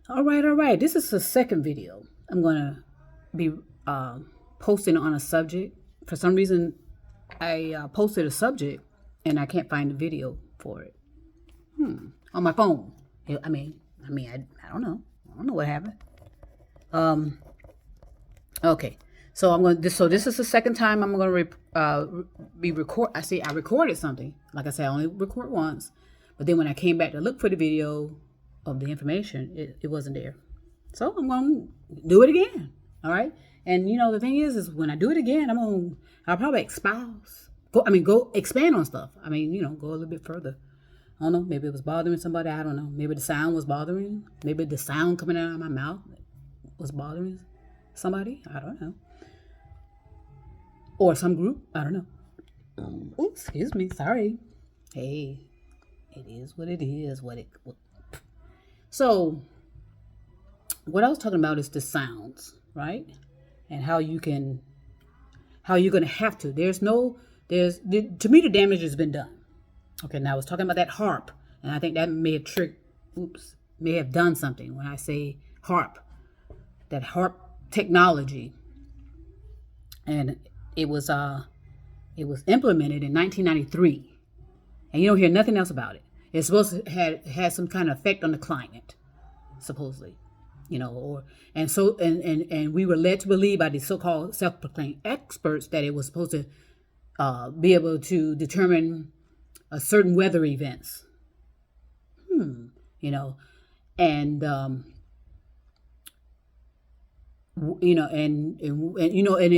All right. This is the second video. I'm going to be posting on a subject. For some reason, I posted a subject and I can't find the video for it on my phone. I don't know. I don't know what happened. Um, okay. So I'm going. So this is the second time I'm going to be record. I recorded something. Like I said, I only record once, but then when I came back to look for the video of the information, it wasn't there. So I'm going to do it again. All right. And the thing is when I do it again, I'll probably go expand on stuff. Go a little bit further. I don't know. Maybe it was bothering somebody. I don't know. Maybe the sound was bothering. Maybe the sound coming out of my mouth was bothering somebody. I don't know. Or some group. I don't know. Oops, excuse me. Sorry. Hey, it is what it is. So what I was talking about is the sounds, right? And how you're going to have to. To me, the damage has been done. Okay, now I was talking about that harp, and I think that may have done something when I say harp. That harp technology, and it was implemented in 1993, and you don't hear nothing else about it. It's supposed to have some kind of effect on the climate, supposedly. And we were led to believe by the so-called self-proclaimed experts that it was supposed to be able to determine certain weather events. And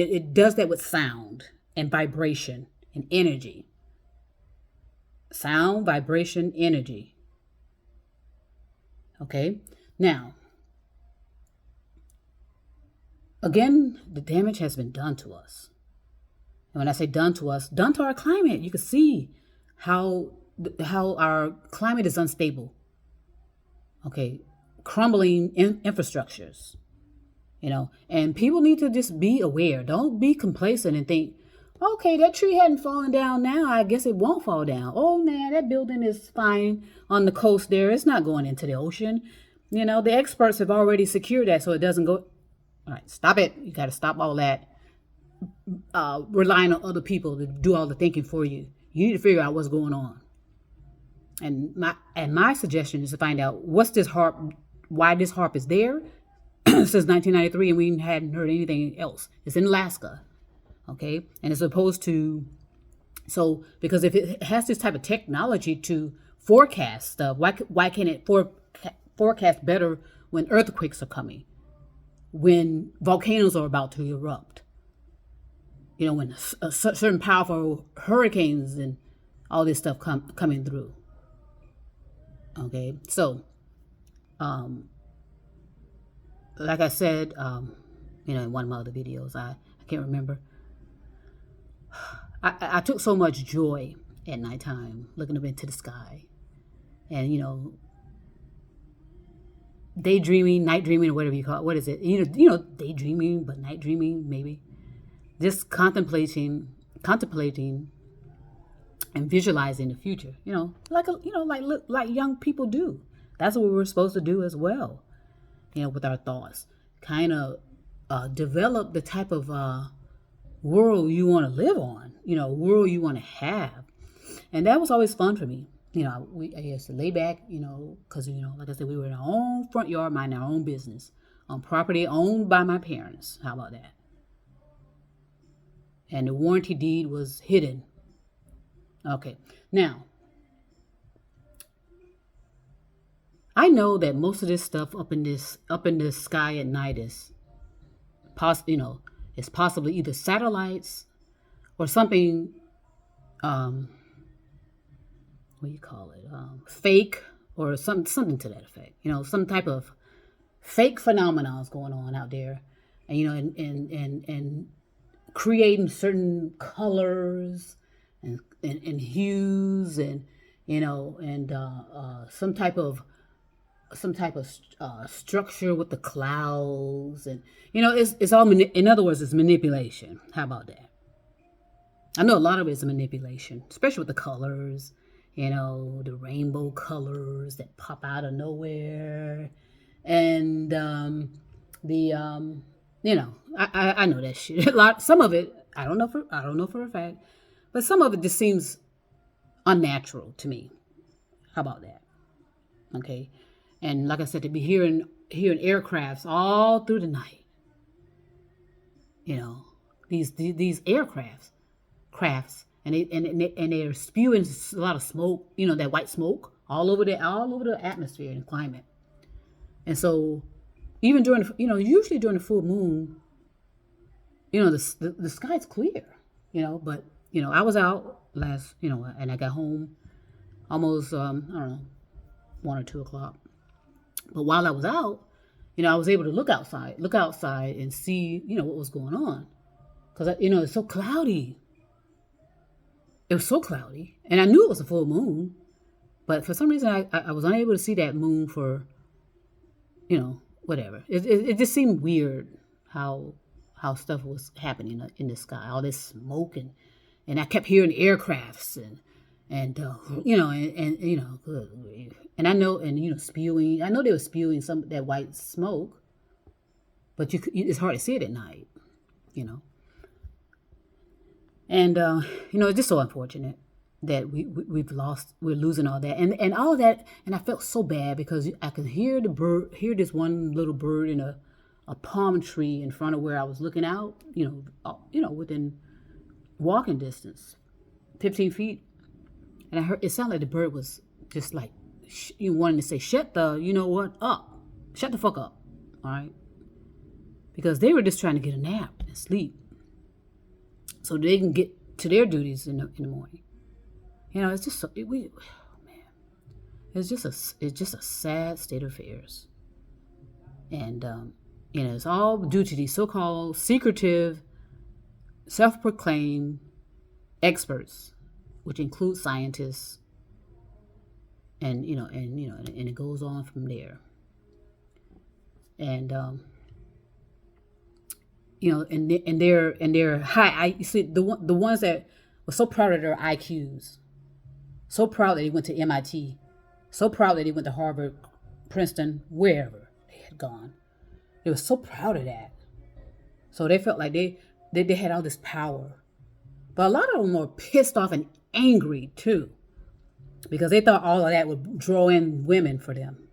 it does that with sound and vibration and energy. Sound, vibration, energy. Okay, now. Again, the damage has been done to us. And when I say done to us, done to our climate. You can see how our climate is unstable. Okay, crumbling infrastructures. And people need to just be aware. Don't be complacent and think, okay, that tree hadn't fallen down now. I guess it won't fall down. Oh, man, that building is fine on the coast there. It's not going into the ocean. The experts have already secured that so it doesn't go. All right, stop it. You got to stop all that relying on other people to do all the thinking for you. You need to figure out what's going on. And my suggestion is to find out what's this harp, why this harp is there since 1993, and we hadn't heard anything else. It's in Alaska, okay? And it's supposed to, because if it has this type of technology to forecast stuff, why can't it forecast better when earthquakes are coming? When volcanoes are about to erupt, when certain powerful hurricanes and all this stuff coming through. Okay, so, like I said, in one of my other videos, I can't remember. I took so much joy at nighttime looking up into the sky, and daydreaming, night dreaming, or whatever you call it. What is it? Daydreaming, but night dreaming, maybe. Just contemplating and visualizing the future. Like young people do. That's what we're supposed to do as well. With our thoughts, kind of develop the type of world you want to live on. World you want to have, and that was always fun for me. I used to lay back, because, like I said, we were in our own front yard, minding our own business, on property owned by my parents. How about that? And the warranty deed was hidden. Okay. Now, I know that most of this stuff up in the sky at night is possibly either satellites or something, what do you call it? Fake or something to that effect. Some type of fake phenomenon is going on out there, and and creating certain colors and hues and some type of structure with the clouds, and it's all in other words, it's manipulation. How about that? I know a lot of it is manipulation, especially with the colors, the rainbow colors that pop out of nowhere, and the I know that shit. A lot, some of it I don't know for a fact, but some of it just seems unnatural to me. How about that? Okay, and like I said, to be hearing aircrafts all through the night. These crafts, and they're spewing a lot of smoke. That white smoke all over the atmosphere and climate. And so, even during usually during the full moon, the sky's clear. But I was out last, and I got home almost I don't know, 1 or 2 o'clock. But while I was out, I was able to look outside and see, what was going on, because it's so cloudy. It was so cloudy, and I knew it was a full moon, but for some reason I was unable to see that moon for, whatever. It just seemed weird how stuff was happening in the sky, all this smoke, and I kept hearing aircrafts and good grief. And I know, and spewing. I know they were spewing some of that white smoke, but it's hard to see it at night, And it's just so unfortunate that we're losing all that, and all of that. And I felt so bad because I could hear this one little bird in a palm tree in front of where I was looking out, within walking distance, 15 feet. And I heard, it sounded like the bird was just like, you wanted to say, shut the fuck up, all right? Because they were just trying to get a nap and sleep so they can get to their duties in the morning. It's just it's just a sad state of affairs. And, it's all due to these so-called secretive, self-proclaimed experts, which include scientists, and it goes on from there. And and they're high. You see, the ones that were so proud of their IQs, so proud that they went to MIT, so proud that they went to Harvard, Princeton, wherever they had gone. They were so proud of that. So they felt like they had all this power. But a lot of them were pissed off and angry too, because they thought all of that would draw in women for them.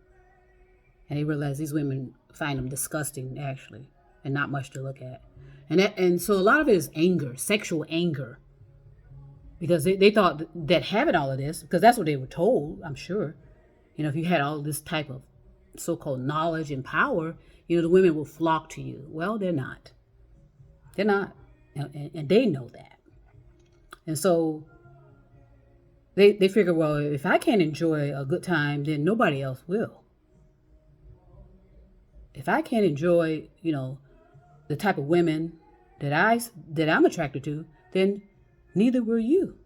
And they realized these women find them disgusting, actually, and not much to look at. And so a lot of it is anger, sexual anger, because they thought that having all of this, because that's what they were told, I'm sure, if you had all this type of so-called knowledge and power, the women will flock to you. Well, they're not. They're not. And they know that. And so they figure, well, if I can't enjoy a good time, then nobody else will. If I can't enjoy, the type of women that I'm attracted to, then neither will you.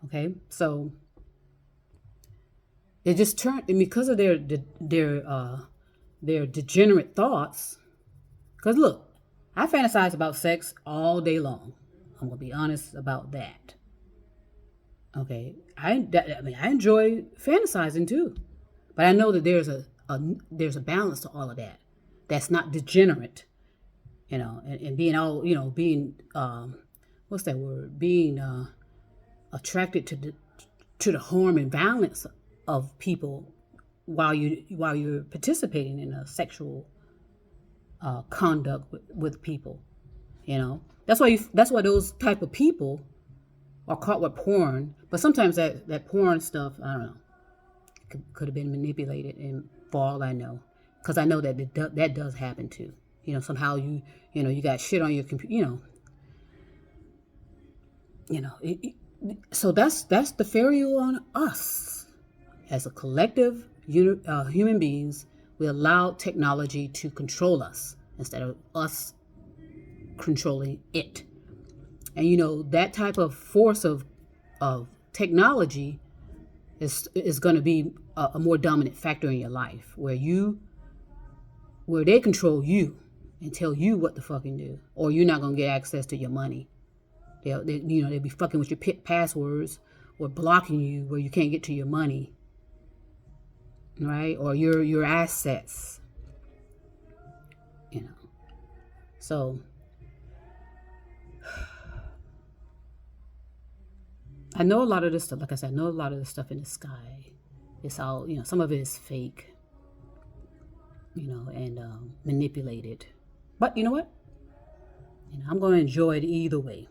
Okay, so it just turned, and because of their degenerate thoughts. Because look, I fantasize about sex all day long. I'm gonna be honest about that. Okay, I enjoy fantasizing too, but I know that there's a balance to all of that. That's not degenerate, and being all being what's that word? Being attracted to the harm and violence of people while you're participating in a sexual conduct with people. That's why those type of people are caught with porn. But sometimes that porn stuff, I don't know, could have been manipulated, and for all I know, because I know that does happen too. Somehow you got shit on your computer. So that's the failure on us as a collective human beings. We allow technology to control us instead of us controlling it. And that type of force of technology is going to be a more dominant factor in your life, where they control you and tell you what to fucking do, or you're not going to get access to your money. They'll be fucking with your passwords or blocking you where you can't get to your money. right? Or your assets, you know. So I know a lot of this stuff, like I said, I know a lot of the stuff in the sky. It's all, some of it is fake, and manipulated. But you know what? I'm going to enjoy it either way,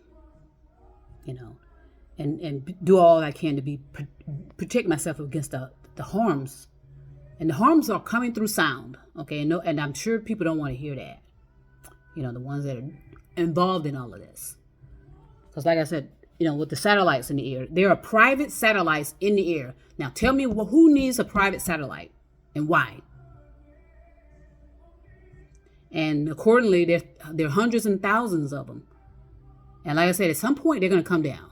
and do all I can to protect myself against the harms. And the harms are coming through sound, okay? And I'm sure people don't want to hear that, the ones that are involved in all of this. Because like I said, with the satellites in the air, there are private satellites in the air. Now tell me, who needs a private satellite and why? And accordingly, there are hundreds and thousands of them. And like I said, at some point, they're going to come down.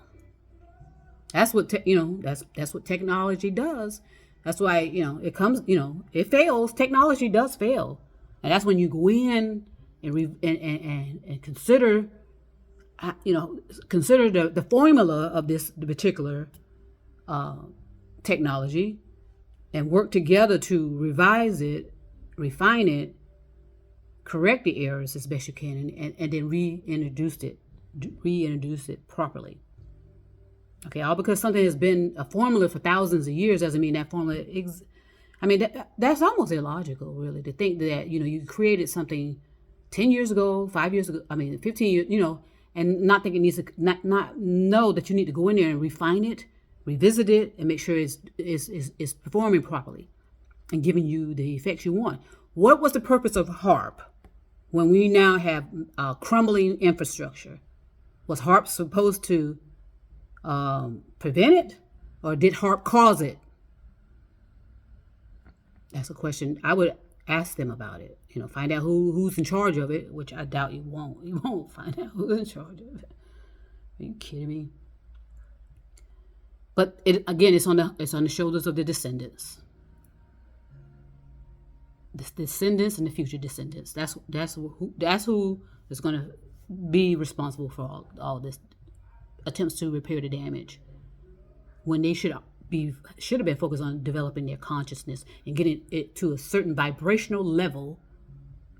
That's what, that's what technology does. That's why, it comes, it fails. Technology does fail. And that's when you go in and consider, consider the formula of the particular technology and work together to revise it, refine it, correct the errors as best you can, and then reintroduce it properly. Okay, all because something has been a formula for thousands of years doesn't mean that formula that's almost illogical, really, to think that, you created something 10 years ago, 5 years ago, 15 years, and not think it needs to, not know that you need to go in there and refine it, revisit it, and make sure it's performing properly and giving you the effects you want. What was the purpose of HARP when we now have crumbling infrastructure? Was HARP supposed to prevent it, or did HARP cause it? That's a question I would ask them about it. Find out who's in charge of it, which I doubt you won't. You won't find out who's in charge of it. Are you kidding me? But it's on the shoulders of the descendants. The descendants and the future descendants. That's who is going to be responsible for all this attempts to repair the damage, when they should have been focused on developing their consciousness and getting it to a certain vibrational level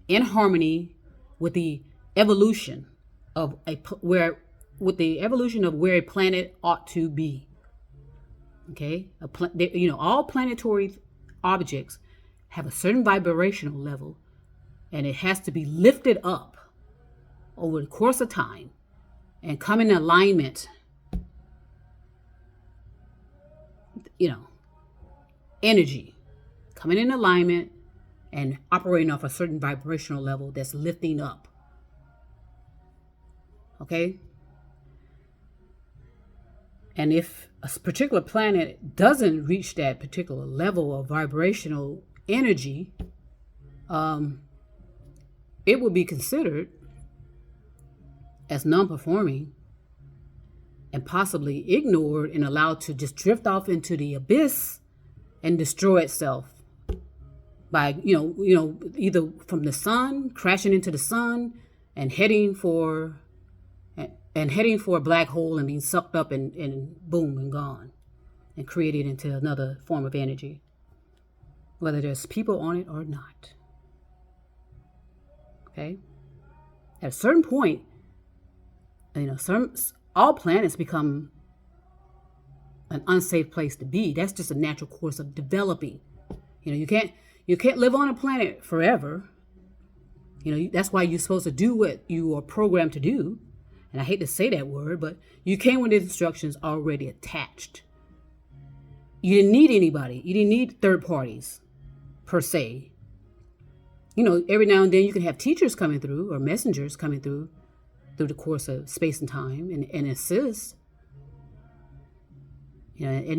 in harmony with the evolution of where a planet ought to be. Okay, all planetary objects have a certain vibrational level, and it has to be lifted up over the course of time and come in alignment, energy coming in alignment and operating off a certain vibrational level that's lifting up. Okay? And if a particular planet doesn't reach that particular level of vibrational energy, it will be considered as non-performing and possibly ignored and allowed to just drift off into the abyss and destroy itself by, either from the sun, crashing into the sun and heading for a black hole and being sucked up and boom and gone and created into another form of energy, whether there's people on it or not. Okay? At a certain point, all planets become an unsafe place to be. That's just a natural course of developing. You can't live on a planet forever. That's why you're supposed to do what you are programmed to do. And I hate to say that word, but you came with the instructions already attached. You didn't need anybody. You didn't need third parties, per se. Every now and then you can have teachers coming through or messengers coming through the course of space and time and assist. And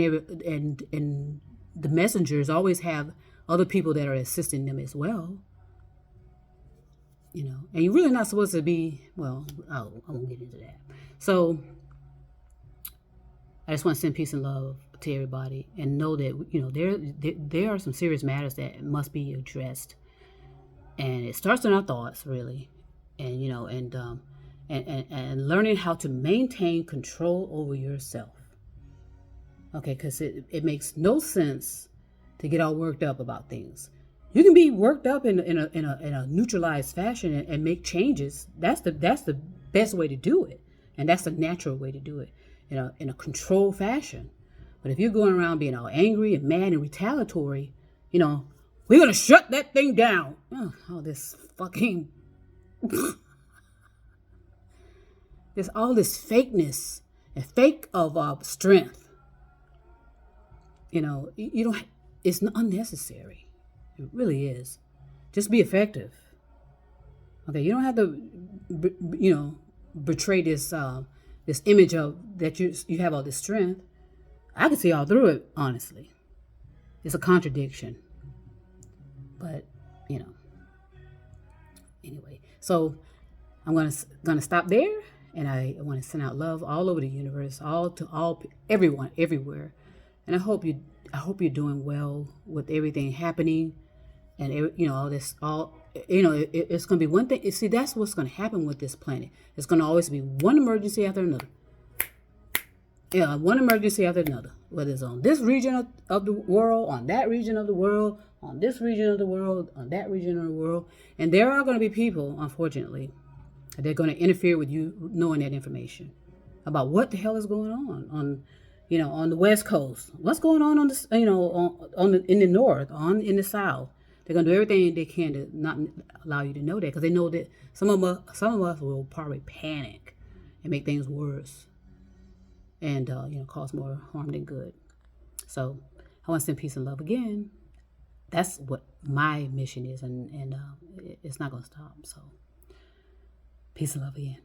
the messengers always have other people that are assisting them as well. And you're really not supposed to be, I won't get into that. So I just want to send peace and love to everybody and know that, there are some serious matters that must be addressed. And it starts in our thoughts, really. And, and learning how to maintain control over yourself. Okay, because it makes no sense to get all worked up about things. You can be worked up in a neutralized fashion and make changes. That's the best way to do it, and that's the natural way to do it in a controlled fashion. But if you're going around being all angry and mad and retaliatory, we're gonna shut that thing down. Oh, all this fucking there's all this fakeness and fake of strength. You don't. It's unnecessary. It really is. Just be effective. Okay, you don't have to, betray this this image of that you have all this strength. I can see all through it, honestly. It's a contradiction. But anyway. So I'm gonna stop there, and I want to send out love all over the universe, everyone, everywhere, and I hope you're doing well with everything happening. And it's going to be one thing. See, that's what's going to happen with this planet. It's going to always be one emergency after another. Yeah, one emergency after another. Whether it's on this region of the world, on that region of the world, on this region of the world, on that region of the world. And there are going to be people, unfortunately, they're going to interfere with you knowing that information about what the hell is going on the West Coast. What's going on this, in the North, in the South. They're going to do everything they can to not allow you to know that, because they know that some of us will probably panic and make things worse and, cause more harm than good. So I want to send peace and love again. That's what my mission is, and it's not going to stop. So peace and love again.